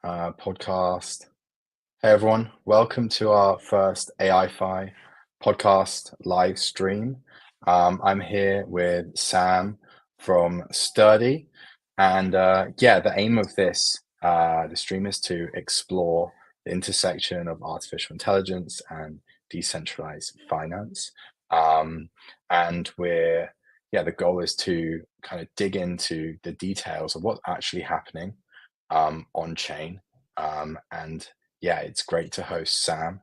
podcast. Hey everyone, welcome to our first AIFi podcast live stream. I'm here with Sam from Sturdy, and the aim of this stream is to explore the intersection of artificial intelligence and decentralized finance. Um, and the goal is to kind of dig into the details of what's actually happening on chain. And yeah, it's great to host Sam,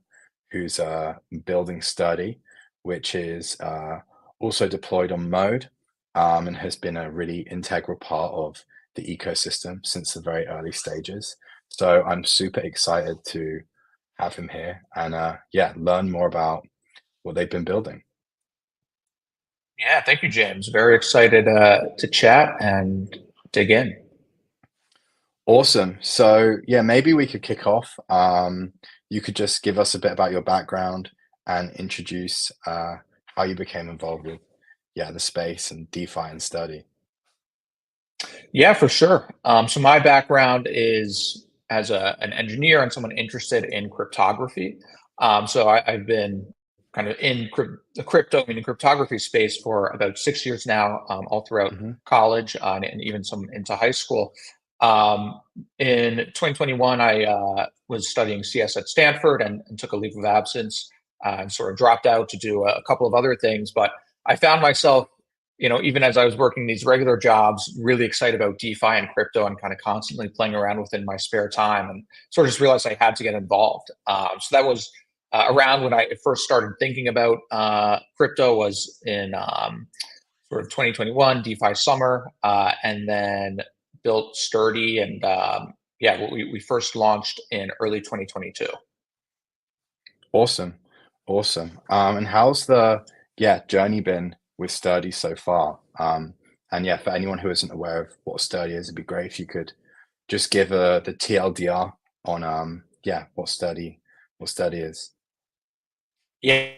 who's building Sturdy, which is also deployed on Mode, and has been a really integral part of the ecosystem since the very early stages. So I'm super excited to have him here and learn more about what they've been building. Yeah, thank you, James. Very excited to chat and dig in. Awesome. So yeah, maybe we could kick off. You could just give us a bit about your background and introduce how you became involved with the space and DeFi and study. Yeah, for sure. So my background is as an engineer and someone interested in cryptography. I've been kind of in the crypto, meaning cryptography space for about 6 years now, all throughout Hmm. college and even some into high school. Um, in 2021, I was studying CS at Stanford and took a leave of absence and sort of dropped out to do a couple of other things. But I found myself, even as I was working these regular jobs, really excited about DeFi and crypto and kind of constantly playing around within my spare time and sort of just realized I had to get involved. So that was around when I first started thinking about crypto was in sort of 2021 DeFi summer, and then built Sturdy and we first launched in early 2022. Awesome. Awesome. And how's the journey been with Sturdy so far? And yeah, for anyone who isn't aware of what Sturdy is, it'd be great if you could just give the TLDR on what Sturdy is. Yeah.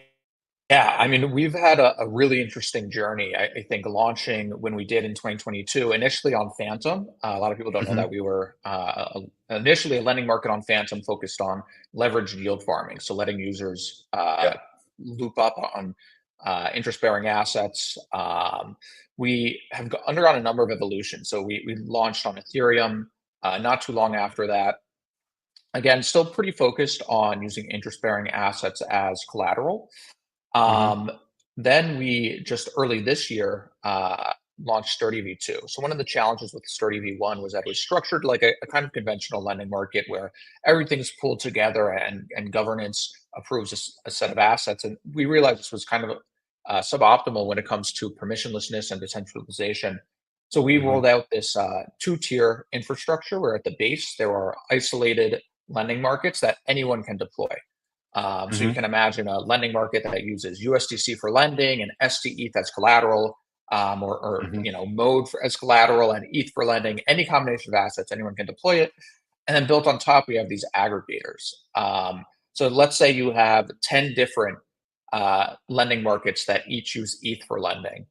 Yeah, I mean, we've had a really interesting journey. I think launching when we did in 2022, initially on Phantom. A lot of people don't know Hmm. that we were initially a lending market on Phantom focused on leveraged yield farming. So letting users Yeah. loop up on interest-bearing assets. We have undergone a number of evolutions. So we launched on Ethereum not too long after that. Again, still pretty focused on using interest-bearing assets as collateral. Hmm. Um, then we just early this year launched Sturdy V2. So one of the challenges with Sturdy V1 was that it was structured like a kind of conventional lending market where everything's pulled together and governance approves a set of assets. And we realized this was kind of suboptimal when it comes to permissionlessness and decentralization. So we Hmm. rolled out this two-tier infrastructure where at the base there are isolated lending markets that anyone can deploy. So you Hmm. can imagine a lending market that uses USDC for lending and STETH as collateral, or Hmm. Mode as collateral and ETH for lending. Any combination of assets, anyone can deploy it. And then built on top, we have these aggregators. So let's say you have 10 different lending markets that each use ETH for lending.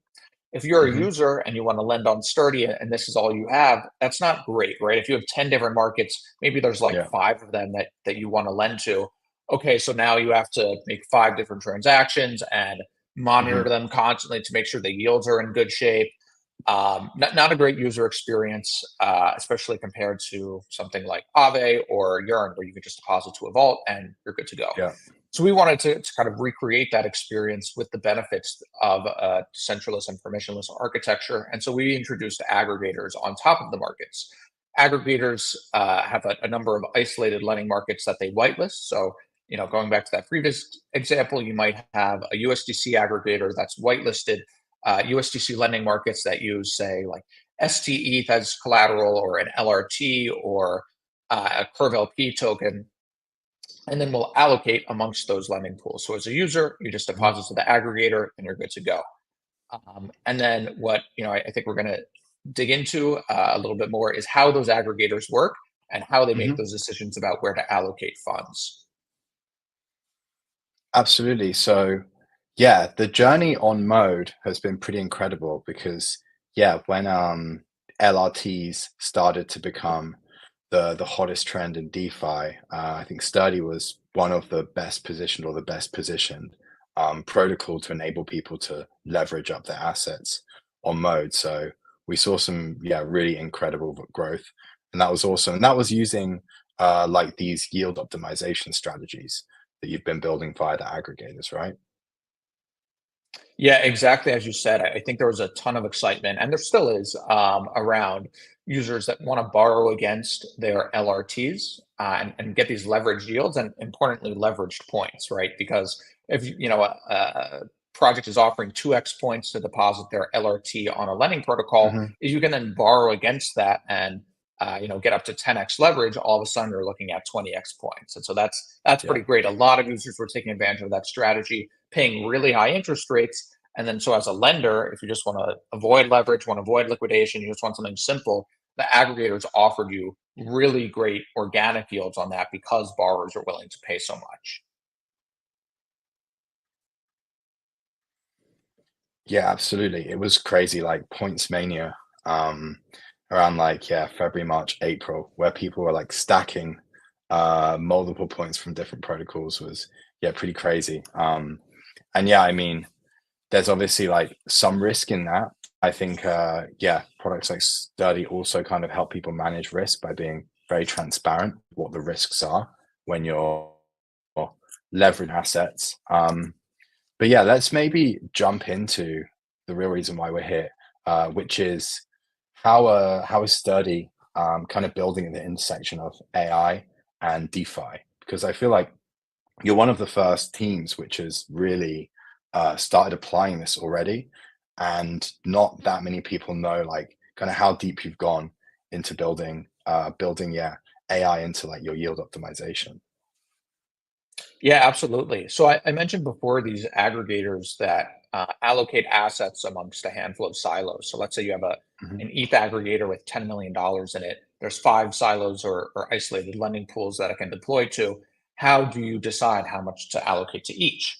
If you're a Hmm. user and you want to lend on Sturdy and this is all you have, that's not great, right? If you have 10 different markets, maybe there's like Yeah. five of them that you want to lend to. Okay, so now you have to make five different transactions and Hmm. monitor them constantly to make sure the yields are in good shape. Not a great user experience, especially compared to something like Aave or Yearn, where you can just deposit to a vault and you're good to go. Yeah. So we wanted to kind of recreate that experience with the benefits of a centralist and permissionless architecture. And so we introduced aggregators on top of the markets. Aggregators have a number of isolated lending markets that they whitelist. So, going back to that previous example, you might have a USDC aggregator that's whitelisted USDC lending markets that use, say, like STETH as collateral or an LRT or a Curve LP token, and then we'll allocate amongst those lending pools. So as a user, you just Hmm. deposit to the aggregator and you're good to go. And then what I think we're going to dig into a little bit more is how those aggregators work and how they make Hmm. those decisions about where to allocate funds. Absolutely. So, yeah, the journey on Mode has been pretty incredible because, yeah, when LRTs started to become the hottest trend in DeFi, I think Sturdy was one of the best positioned or the best positioned protocol to enable people to leverage up their assets on Mode. So we saw some, yeah, really incredible growth, and that was awesome. And that was using like these yield optimization strategies that you've been building via the aggregators, right? Yeah, exactly as you said. I think there was a ton of excitement, and there still is, around users that want to borrow against their LRTs, and get these leveraged yields and importantly leveraged points, right? Because if a project is offering 2x points to deposit their LRT on a lending protocol, Hmm. if you can then borrow against that and get up to 10x leverage, all of a sudden you're looking at 20x points, and so that's Yeah. pretty great. A lot of users were taking advantage of that strategy, paying really high interest rates. And then, so as a lender, if you just want to avoid leverage, want to avoid liquidation, you just want something simple, the aggregators offered you really great organic yields on that because borrowers are willing to pay so much. Yeah, absolutely. It was crazy, like points mania, um, around like, yeah, February, March, April, where people were like stacking multiple points from different protocols was, yeah, pretty crazy. And yeah, I mean, there's obviously like some risk in that. I think yeah, products like Sturdy also kind of help people manage risk by being very transparent what the risks are when you're leveraging assets. But yeah, let's maybe jump into the real reason why we're here, which is how is Sturdy kind of building at the intersection of AI and DeFi? Because I feel like you're one of the first teams which has really started applying this already, and not that many people know like kind of how deep you've gone into building yeah AI into like your yield optimization. Yeah, absolutely. So I mentioned before these aggregators that allocate assets amongst a handful of silos. So let's say you have Hmm. an ETH aggregator with $10 million in it. There's five silos or isolated lending pools that it can deploy to. How do you decide how much to allocate to each?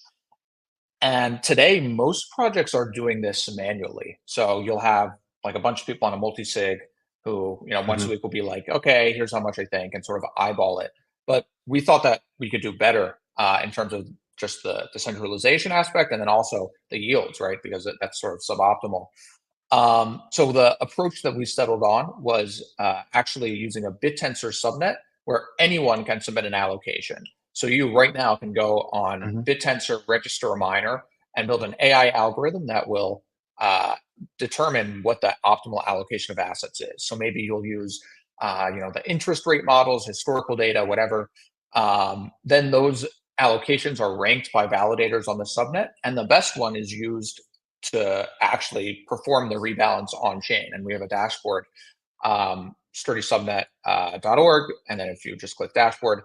And today, most projects are doing this manually. So you'll have like a bunch of people on a multi-sig who, once a Hmm. week will be like, okay, here's how much I think, and sort of eyeball it. But we thought that we could do better in terms of just the decentralization aspect and then also the yields, right? Because that's sort of suboptimal. So the approach that we settled on was actually using a BitTensor subnet where anyone can submit an allocation. So you right now can go on Hmm. BitTensor, register a miner, and build an AI algorithm that will uh, determine what the optimal allocation of assets is. So maybe you'll use, the interest rate models, historical data, whatever. Then those allocations are ranked by validators on the subnet, and the best one is used to actually perform the rebalance on chain. And we have a dashboard, sturdysubnet.org. And then if you just click dashboard,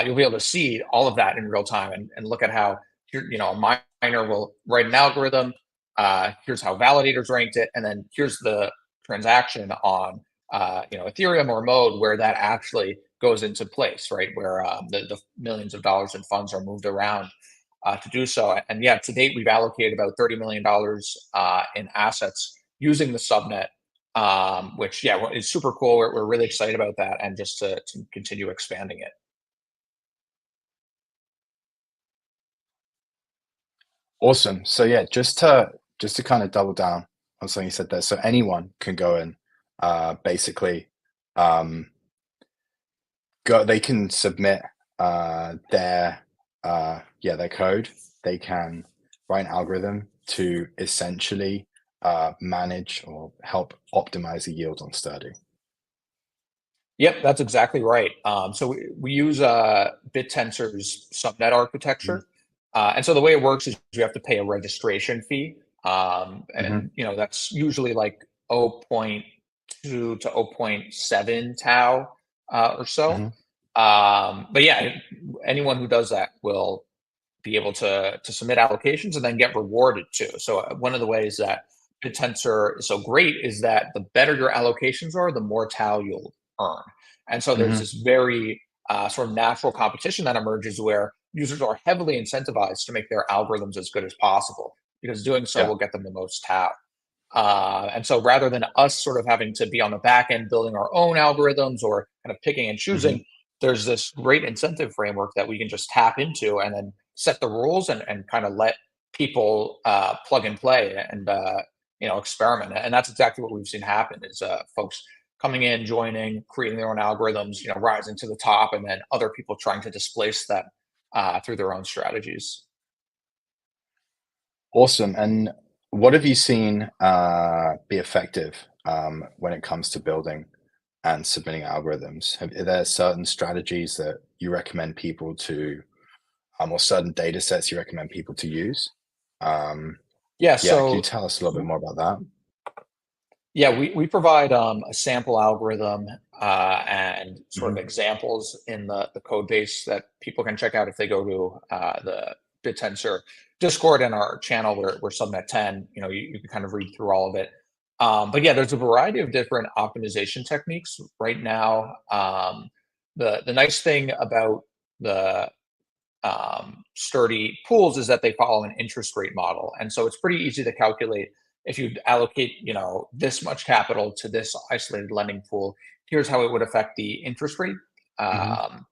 you'll be able to see all of that in real time and look at how, a miner will write an algorithm. Here's how validators ranked it. And then here's the transaction on, Ethereum or Mode where that actually goes into place, right? Where the millions of dollars in funds are moved around to do so. And yeah, to date, we've allocated about $30 million in assets using the subnet, which, yeah, is super cool. We're really excited about that and just to continue expanding it. Awesome. So yeah, just to kind of double down on something you said there. So anyone can go and basically um, go. They can submit their yeah their code. They can write an algorithm to essentially manage or help optimize the yield on Sturdy. Yep, that's exactly right. So we use BitTensor's subnet Hmm. architecture. And so the way it works is you have to pay a registration fee. Hmm. And that's usually like zero point 0.2 to zero point 0.7 tau or so. Hmm. But yeah, anyone who does that will be able to submit applications and then get rewarded too. So one of the ways that BitTensor is so great is that the better your allocations are, the more tau you'll earn. And so there's Hmm. this very sort of natural competition that emerges where users are heavily incentivized to make their algorithms as good as possible because doing so Yeah. will get them the most tau. And so rather than us sort of having to be on the back end building our own algorithms or kind of picking and Hmm. choosing, there's this great incentive framework that we can just tap into and then set the rules and kind of let people plug and play and experiment. And that's exactly what we've seen happen is folks coming in, joining, creating their own algorithms, rising to the top, and then other people trying to displace them through their own strategies. Awesome. And what have you seen be effective when it comes to building and submitting algorithms? Are there certain strategies that you recommend people to, or certain data sets you recommend people to use? Um, Yeah, yeah, could you so tell us a little bit more about that? yeah, we provide a sample algorithm and sort of Hmm. examples in the code base that people can check out if they go to the BitTensor Discord and our channel. We're Subnet 10. You can kind of read through all of it. But yeah, there's a variety of different optimization techniques right now. The nice thing about the sturdy pools is that they follow an interest rate model. And so it's pretty easy to calculate if you allocate, this much capital to this isolated lending pool, here's how it would affect the interest rate. Hmm. Um,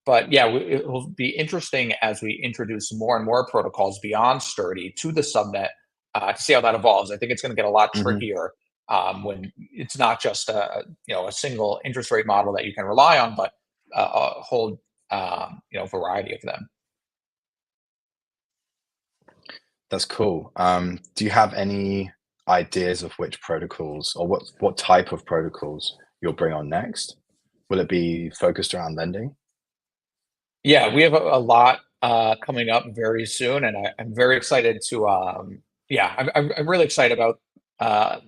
but yeah, it will be interesting as we introduce more and more protocols beyond sturdy to the subnet to see how that evolves. I think it's going to get a lot Hmm. trickier when it's not just a single interest rate model that you can rely on, but a whole variety of them. That's cool. Do you have any ideas of which protocols or what type of protocols you'll bring on next? Will it be focused around lending? Yeah, we have a lot coming up very soon, and I'm very excited to. Yeah, I'm really excited about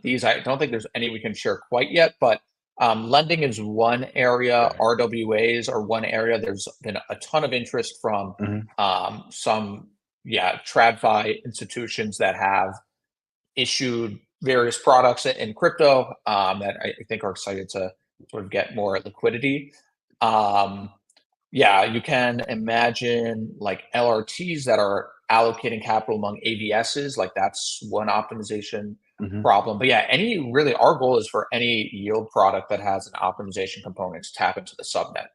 these. I don't think there's any we can share quite yet, but lending is one area. Okay. RWAs are one area. There's been a ton of interest from Hmm. some, yeah, TradFi institutions that have issued various products in crypto that I think are excited to sort of get more liquidity. Um, yeah, you can imagine like LRTs that are allocating capital among ABSs, like that's one optimization Hmm. problem. But yeah, any really our goal is for any yield product that has an optimization component to tap into the subnet.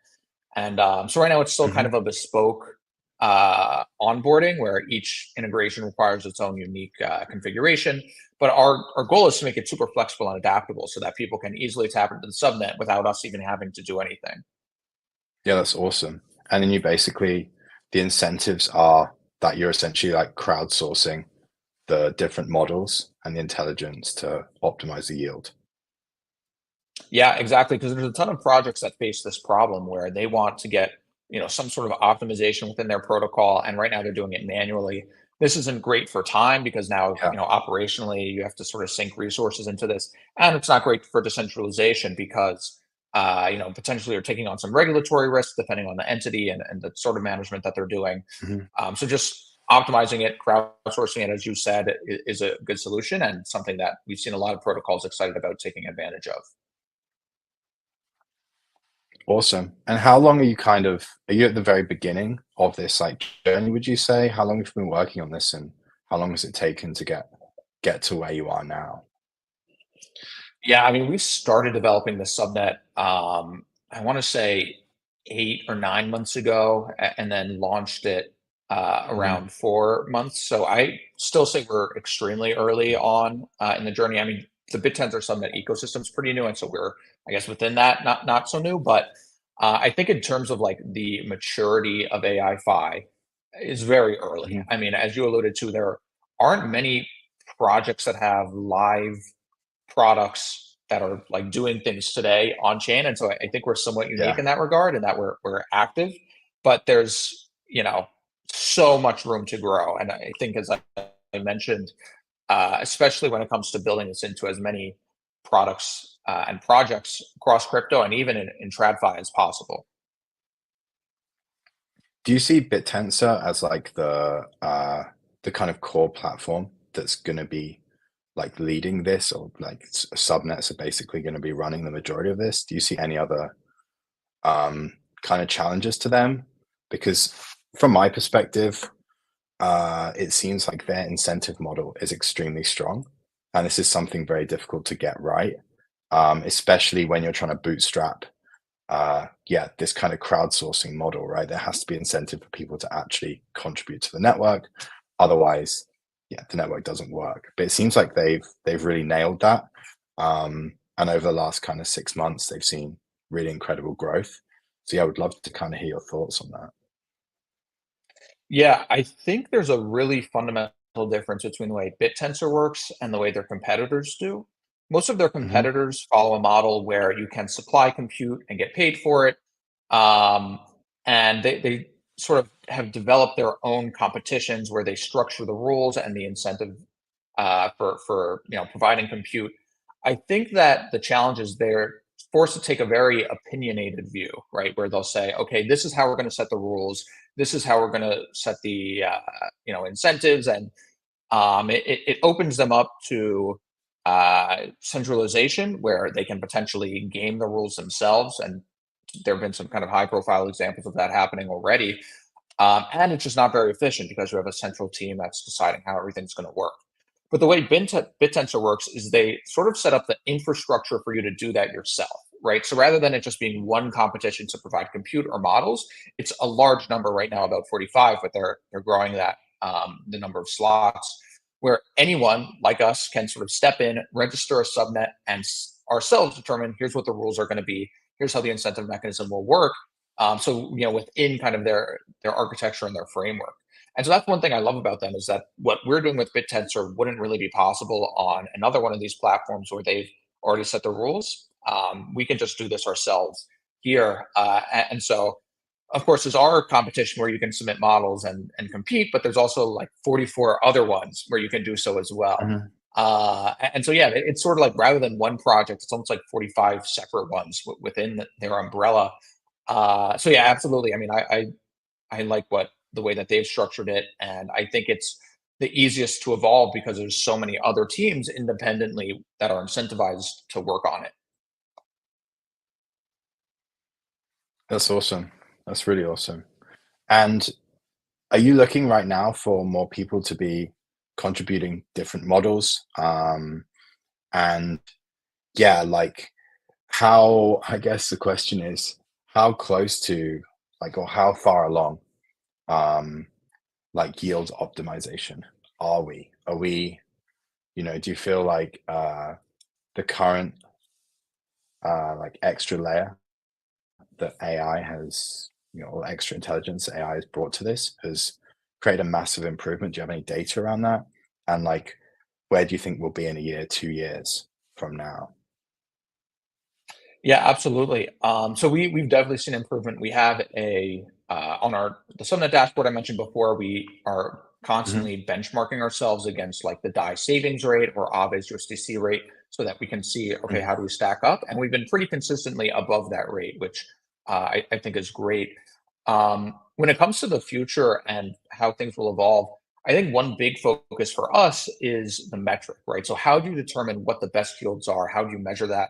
And so right now it's still kind Hmm. of a bespoke onboarding where each integration requires its own unique configuration. But our goal is to make it super flexible and adaptable so that people can easily tap into the subnet without us even having to do anything. Yeah, that's awesome. And then the incentives are that you're essentially like crowdsourcing the different models and the intelligence to optimize the yield. Yeah, exactly. Because there's a ton of projects that face this problem where they want to get, some sort of optimization within their protocol, and right now they're doing it manually. This isn't great for time because now, Yeah. operationally you have to sort of sink resources into this, and it's not great for decentralization because, potentially you're taking on some regulatory risks depending on the entity and the sort of management that they're doing. Hmm. So just optimizing it, crowdsourcing it, as you said, is a good solution and something that we've seen a lot of protocols excited about taking advantage of. Awesome. And how long are you at the very beginning of this like journey, would you say? How long have you been working on this and how long has it taken to get to where you are now? Yeah, I mean, we started developing the subnet, I want to say 8 or 9 months ago, and then launched it Hmm. around 4 months. So I still say we're extremely early on in the journey. I mean, the BitTensor subnet ecosystem is pretty new, and so we're, I guess, within that, not so new. But I think in terms of like the maturity of AI-Fi is very early. Hmm. I mean, as you alluded to, there aren't many projects that have live products that are like doing things today on chain. And so I think we're somewhat unique Yeah. in that regard and that we're active, but there's, so much room to grow. And I think as I mentioned, especially when it comes to building this into as many products and projects across crypto and even in TradFi as possible. Do you see BitTensor as like the kind of core platform that's going to be like leading this or like subnets are basically going to be running the majority of this? Do you see any other kind of challenges to them? Because from my perspective, it seems like their incentive model is extremely strong. and this is something very difficult to get right, especially when you're trying to bootstrap yeah, this kind of crowdsourcing model, right? There has to be incentive for people to actually contribute to the network. Otherwise, yeah, the network doesn't work. But it seems like they've really nailed that. And over the last kind of 6 months, they've seen really incredible growth. So yeah, I would love to kind of hear your thoughts on that. Yeah, I think there's a really fundamental difference between the way BitTensor works and the way their competitors do. Most of their Hmm. competitors follow a model where you can supply compute and get paid for it. Um, and they sort of have developed their own competitions where they structure the rules and the incentive for providing compute. I think that the challenge is they're forced to take a very opinionated view, right? Where they'll say, okay, this is how we're going to set the rules. This is how we're going to set the incentives, and it opens them up to centralization where they can potentially game the rules themselves. And there have been some kind of high profile examples of that happening already. And it's just not very efficient because you have a central team that's deciding how everything's going to work. But the way BitTensor works is they sort of set up the infrastructure for you to do that yourself, right? So rather than it just being one competition to provide compute or models, it's a large number right now, about 45, but they're growing that the number of slots where anyone like us can sort of step in, register a subnet, and ourselves determine here's what the rules are going to be, here's how the incentive mechanism will work. So within kind of their architecture and their framework. And so that's one thing I love about them is that what we're doing with BitTensor wouldn't really be possible on another one of these platforms where they've already set the rules. We can just do this ourselves here. And so, of course, there's our competition where you can submit models and compete, but there's also like 44 other ones where you can do so as well. Hmm. And so, yeah, it's sort of like rather than one project, it's almost like 45 separate ones within their umbrella. So yeah, absolutely. I mean, I like what the way that they've structured it, and I think it's the easiest to evolve because there's so many other teams independently that are incentivized to work on it. That's awesome. That's really awesome. And are you looking right now for more people to be contributing different models? And yeah, like how, I guess the question is, how close to like, or how far along, um, like yield optimization are we? Are we, do you feel like the current like extra layer that AI has, or extra intelligence that AI has brought to this has created a massive improvement? Do you have any data around that? And like, where do you think we'll be in a year, 2 years from now? Yeah, absolutely. So we've definitely seen improvement. We have a on our the Subnet dashboard I mentioned before. We are Hmm. constantly benchmarking ourselves against like the DAI savings rate or Aves USDC rate, so that we can see, okay, how do we stack up? And we've been pretty consistently above that rate, which I think is great. When it comes to the future and how things will evolve, I think one big focus for us is the metric, right? So how do you determine what the best yields are? How do you measure that?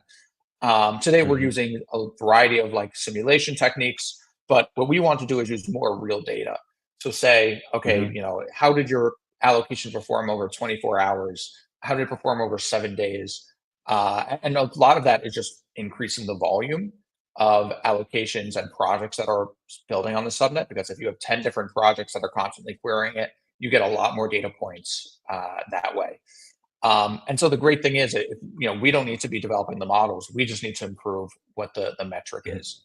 Today, we're Hmm. using a variety of like simulation techniques, but what we want to do is use more real data. So say, okay, Hmm. how did your allocation perform over 24 hours? How did it perform over 7 days? And a lot of that is just increasing the volume of allocations and projects that are building on the subnet. Because if you have 10 different projects that are constantly querying it, you get a lot more data points that way. And so the great thing is, we don't need to be developing the models. We just need to improve what the metric is.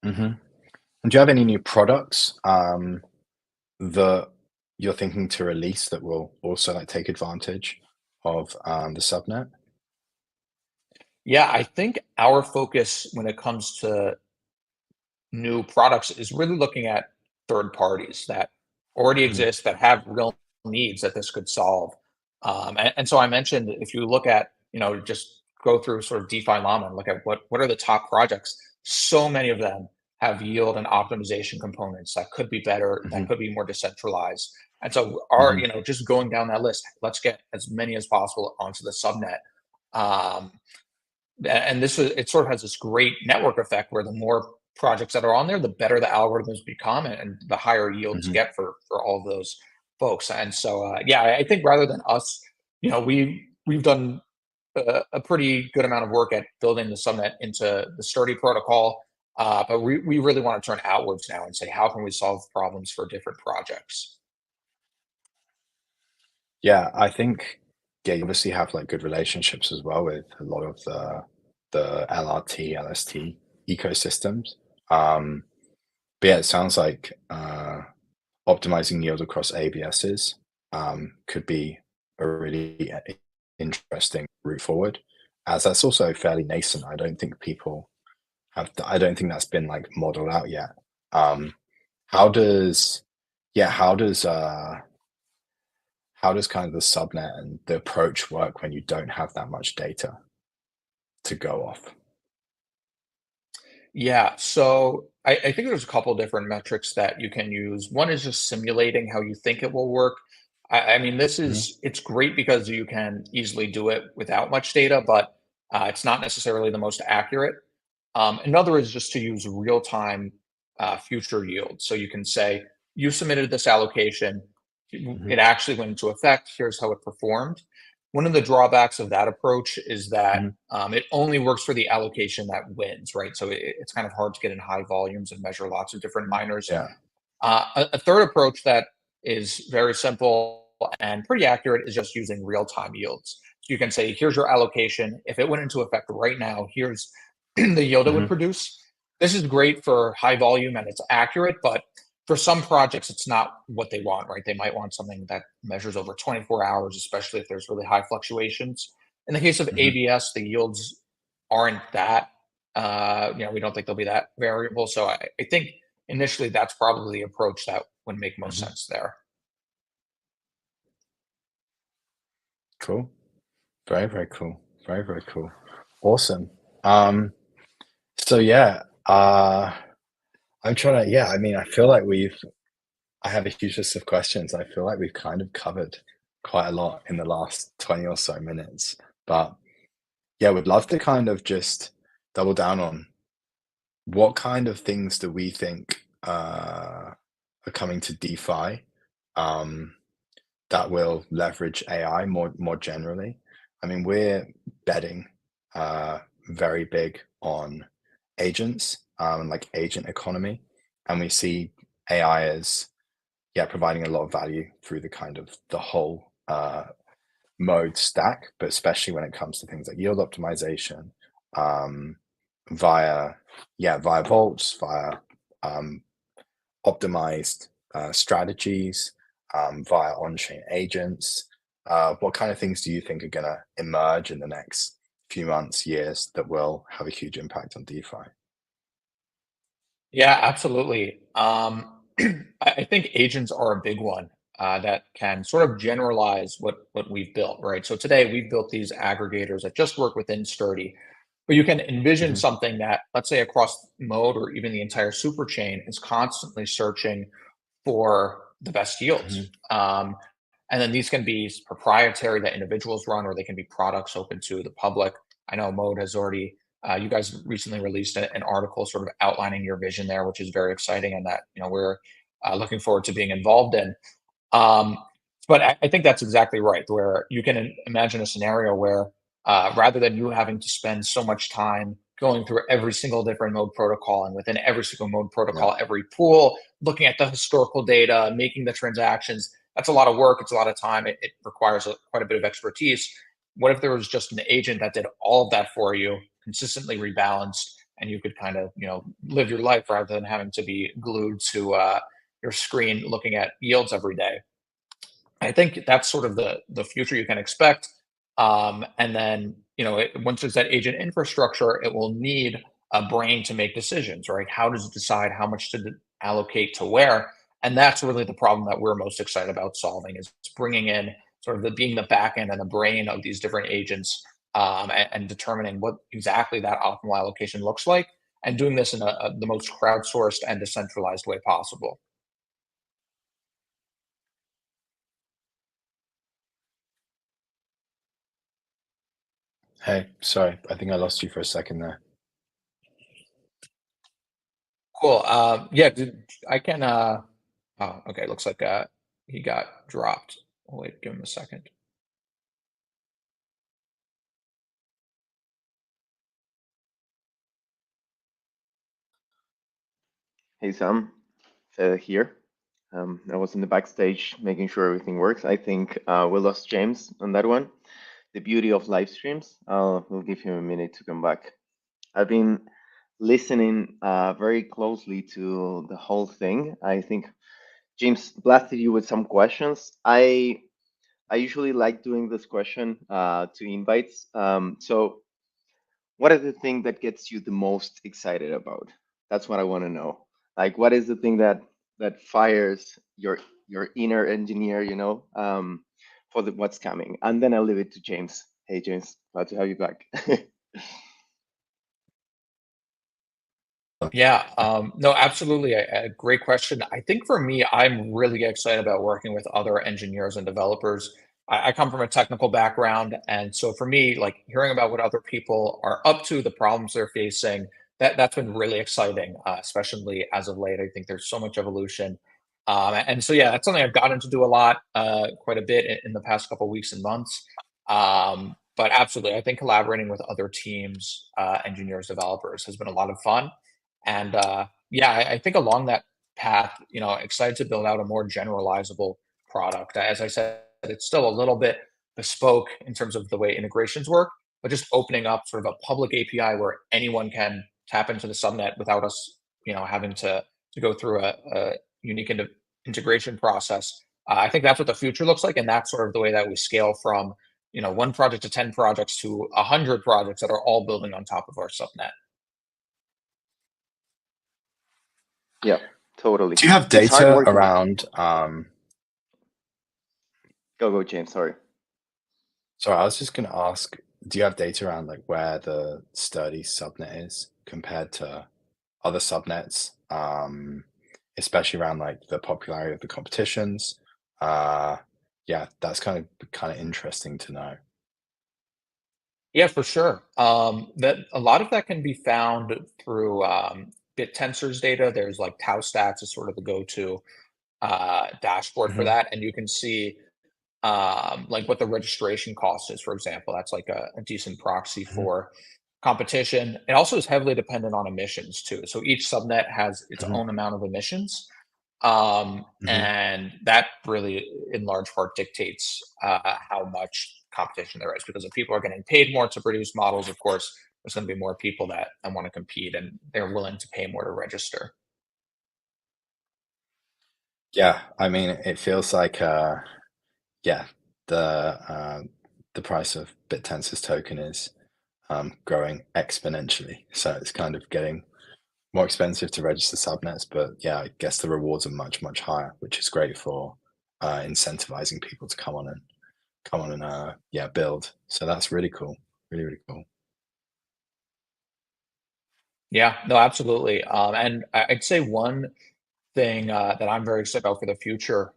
Hmm. And do you have any new products that you're thinking to release that will also like take advantage of the subnet? Yeah, I think our focus when it comes to new products is really looking at third parties that already Hmm. exist that have real needs that this could solve. And so I mentioned if you look at, just go through sort of DeFi Llama and look at what are the top projects, so many of them have yield and optimization components that could be better, that Hmm. could be more decentralized. And so Hmm. just going down that list, let's get as many as possible onto the subnet. Um, and it sort of has this great network effect where the more projects that are on there, the better the algorithms become, and the higher yields Hmm. get for all of those folks. And so, yeah, I think rather than us, we've done a pretty good amount of work at building the subnet into the sturdy protocol, but we really want to turn outwards now and say, how can we solve problems for different projects? Yeah, I think, yeah, you obviously have like good relationships as well with a lot of the LRT, LST ecosystems. Um, but yeah, it sounds like optimizing yield across ABSs could be a really interesting route forward, as that's also fairly nascent. I don't think people have. I don't think that's been like modeled out yet. Um, how does, yeah, how does kind of the subnet and the approach work when you don't have that much data to go off? Yeah, so I think there's a couple different metrics that you can use. One is just simulating how you think it will work. I mean, Mhm, it's great because you can easily do it without much data, but it's not necessarily the most accurate. Another is just to use real-time future yield. So you can say, you submitted this allocation, mhm, it actually went into effect, here's how it performed. One of the drawbacks of that approach is that mhm. it only works for the allocation that wins, right? So it's kind of hard to get in high volumes and measure lots of different miners. Yeah. A third approach that is very simple and pretty accurate is just using real-time yields. So you can say, here's your allocation. If it went into effect right now, here's the yield it would Mhm, produce. This is great for high volume and it's accurate, but for some projects, it's not what they want, right? They might want something that measures over 24 hours, especially if there's really high fluctuations. In the case of mhm, ABS, the yields aren't that, we don't think they'll be that variable. So I think initially that's probably the approach that would make most mhm. sense there. Cool. Very, very cool. Very, very cool. Awesome. Um, so yeah, I'm trying to, yeah, I mean, I feel like I have a huge list of questions. I feel like we've kind of covered quite a lot in the last 20 or so minutes. But yeah, would love to kind of just double down on what kind of things do we think are coming to DeFi um, that will leverage AI more generally? I mean, we're betting uh, very big on agents and like agent economy, and we see AI as, yeah, providing a lot of value through the kind of the whole mode stack, but especially when it comes to things like yield optimization, um, via via vaults, via um, optimized strategies, via on-chain agents. What kind of things do you think are going to emerge in the next few months, years that will have a huge impact on DeFi? Yeah, absolutely. I think agents are a big one that can sort of generalize what we've built, right? So today we've built these aggregators that just work within Sturdy, but you can envision Hmm. something that, let's say, across mode or even the entire super chain is constantly searching for the best yields. Hmm. And then these can be proprietary that individuals run, or they can be products open to the public. I know Mode has already, you guys recently released an article sort of outlining your vision there, which is very exciting, and that we're looking forward to being involved in. Um, but I think that's exactly right, where you can imagine a scenario where rather than you having to spend so much time going through every single different mode protocol and within every single mode Yeah. protocol, every pool, looking at the historical data, making the transactions, that's a lot of work. It's a lot of time. It requires quite a bit of expertise. What if there was just an agent that did all of that for you, consistently rebalanced, and you could kind of live your life rather than having to be glued to your screen looking at yields every day? I think that's sort of the future you can expect. And then, once there's that agent infrastructure, it will need a brain to make decisions, right? How does it decide how much to allocate to where? And that's really the problem that we're most excited about solving is bringing in sort of being the back end and the brain of these different agents, and determining what exactly that optimal allocation looks like, and doing this in the most crowdsourced and decentralized way possible. Hey, sorry, I think I lost you for a second there. Cool. Yeah, I can. Oh, okay. Looks like he got dropped. I'll wait, give him a second. Hey Sam, here. I was in the backstage making sure everything works. I think we lost James on that one. The beauty of live streams. We'll give him a minute to come back. I've been listening very closely to the whole thing. I think James blasted you with some questions. I usually like doing this question to invites. So what is the thing that gets you the most excited about? That's what I want to know. Like, what is the thing that fires your inner engineer, for what's coming? And then I'll leave it to James. Hey, James, glad to have you back. Yeah, no, absolutely. A great question. I think for me, I'm really excited about working with other engineers and developers. I come from a technical background, and so for me, like hearing about what other people are up to, the problems they're facing, that's been really exciting, especially as of late. I think there's so much evolution, and so yeah, that's something I've gotten to do a lot, quite a bit in the past couple weeks and months. But absolutely, I think collaborating with other teams, engineers, developers, has been a lot of fun. And yeah, I think along that path, excited to build out a more generalizable product. As I said, it's still a little bit bespoke in terms of the way integrations work, but just opening up sort of a public API where anyone can tap into the subnet without us, having to go through a unique integration process. I think that's what the future looks like, and that's sort of the way that we scale from one project to 10 projects to 100 projects that are all building on top of our subnet. Yeah, totally. Do you have It's hard data working. around? Go, James. Sorry. Sorry, I was just going to ask. Do you have data around like where the sturdy subnet is compared to other subnets, especially around like the popularity of the competitions? Uh, yeah, that's kind of interesting to know. Yeah, for sure. That a lot of that can be found through BitTensor's data. There's like Tau stats is sort of the go-to dashboard for Hmm. that, and you can see like what the registration cost is, for example. That's like a decent proxy Hmm. for competition. It also is heavily dependent on emissions too. So each subnet has its Hmm. own amount of emissions, Hmm. and that really, in large part, dictates how much competition there is. Because if people are getting paid more to produce models, of course, there's going to be more people that want to compete, and they're willing to pay more to register. Yeah, I mean, it feels like yeah, the the price of BitTensor's token is growing exponentially, so it's kind of getting more expensive to register subnets, but yeah, I guess the rewards are much, much higher, which is great for incentivizing people to come on and yeah, build. So that's really cool. Really, really cool. Yeah, no, absolutely. And I'd say one thing that I'm very excited about for the future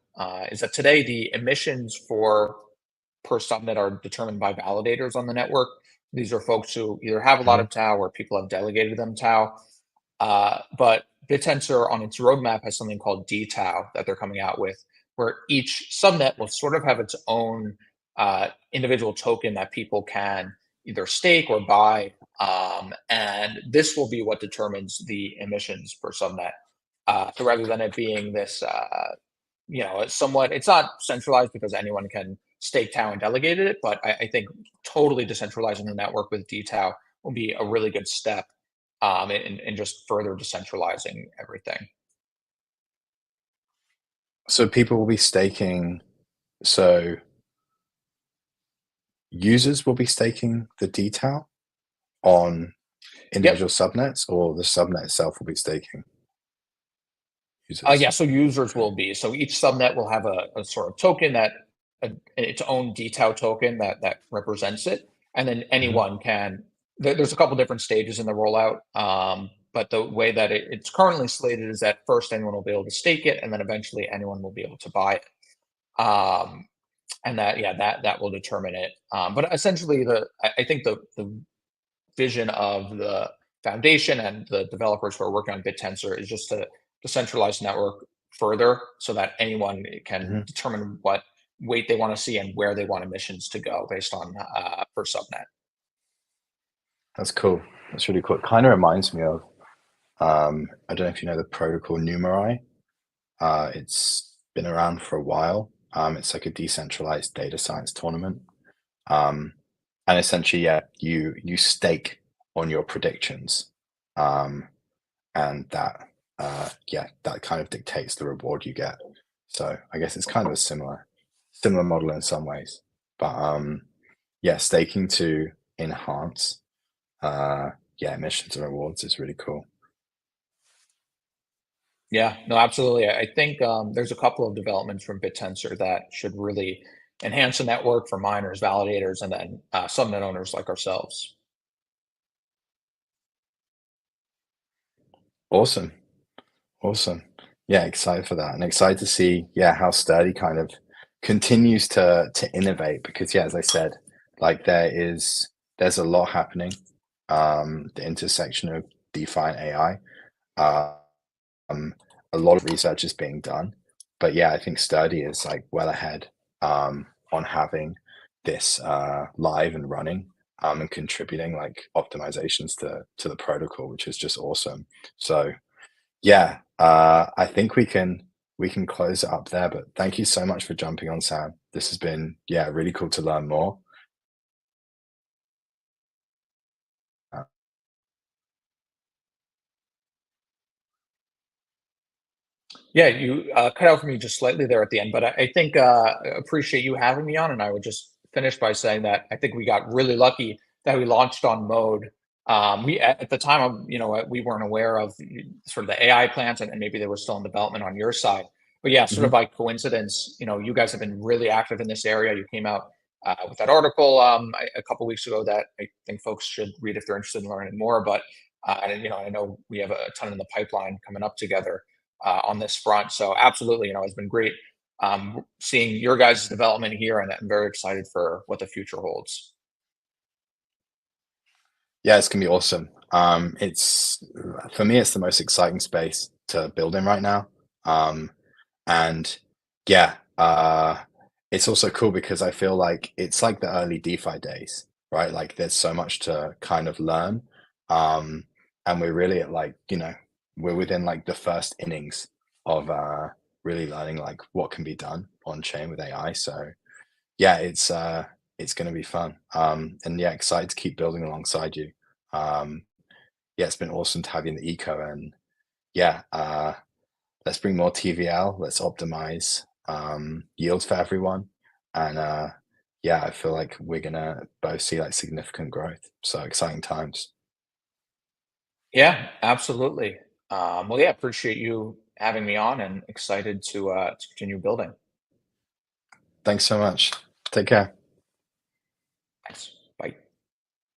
is that today the emissions for per subnet are determined by validators on the network. These are folks who either have a lot Hmm. of Tau or people have delegated them Tau. But BitTensor on its roadmap has something called DTau that they're coming out with, where each subnet will sort of have its own individual token that people can either stake or buy. And this will be what determines the emissions per subnet. So rather than it being this, it's somewhat, it's not centralized because anyone can stake Tau and delegate it, but I think totally decentralizing the network with DTau will be a really good step in just further decentralizing everything. So people will be staking. So users will be staking the detail on Yep. individual subnets, or the subnet itself will be staking Yeah. users. So users Okay. will be. So each subnet will have a sort of token its own DTAU token that represents it, and then Hmm. anyone can. There's a couple different stages in the rollout, but the way that it's currently slated is that first anyone will be able to stake it, and then eventually anyone will be able to buy it. And that yeah, that will determine it. But essentially, I think the vision of the foundation and the developers who are working on BitTensor is just to decentralize network further so that anyone can Hmm. determine what weight they want to see and where they want emissions to go based on per subnet. That's cool. That's really cool. It kind of reminds me of I don't know if you know the protocol Numerai. It's been around for a while. It's like a decentralized data science tournament. Um, and essentially, yeah, you stake on your predictions, um, and that kind of dictates the reward you get. So I guess it's kind of a similar model in some ways, but yeah, staking to enhance missions and rewards is really cool. Yeah, no, absolutely. I think there's a couple of developments from BitTensor that should really enhance the network for miners, validators, and then subnet owners like ourselves. Awesome. Awesome. Yeah, excited for that and excited to see, how Sturdy kind of continues to innovate because as I said, like there's a lot happening. The intersection of DeFi and AI. Um, a lot of research is being done. But I think Sturdy is like well ahead on having this live and running and contributing like optimizations to the protocol, which is just awesome. So I think we can close it up there, but thank you so much for jumping on, Sam. This has been, really cool to learn more. Uh, Yeah, you cut out for me just slightly there at the end, but I think appreciate you having me on, and I would just finish by saying that I think we got really lucky that we launched on Mode. We at the time, we weren't aware of sort of the AI plans, and maybe they were still in development on your side. But yeah, sort of mhm. by coincidence, you guys have been really active in this area. You came out with that article a couple weeks ago that I think folks should read if they're interested in learning more. But and, I know we have a ton in the pipeline coming up together on this front. So absolutely, it's been great seeing your guys' development here, and I'm very excited for what the future holds. Yeah, it's gonna be awesome. It's for me, it's the most exciting space to build in right now. And yeah, it's also cool because I feel like it's like the early DeFi days, right? Like there's so much to kind of learn. Um, and we're really at like, we're within like the first innings of really learning like what can be done on chain with AI. So it's gonna be fun. And excited to keep building alongside you. Um, it's been awesome to have you in the eco and yeah, let's bring more TVL. Let's optimize yields for everyone. And I feel like we're gonna both see like significant growth. So exciting times. Yeah, absolutely. Well, yeah, appreciate you having me on, and excited to continue building. Thanks so much. Take care. Thanks.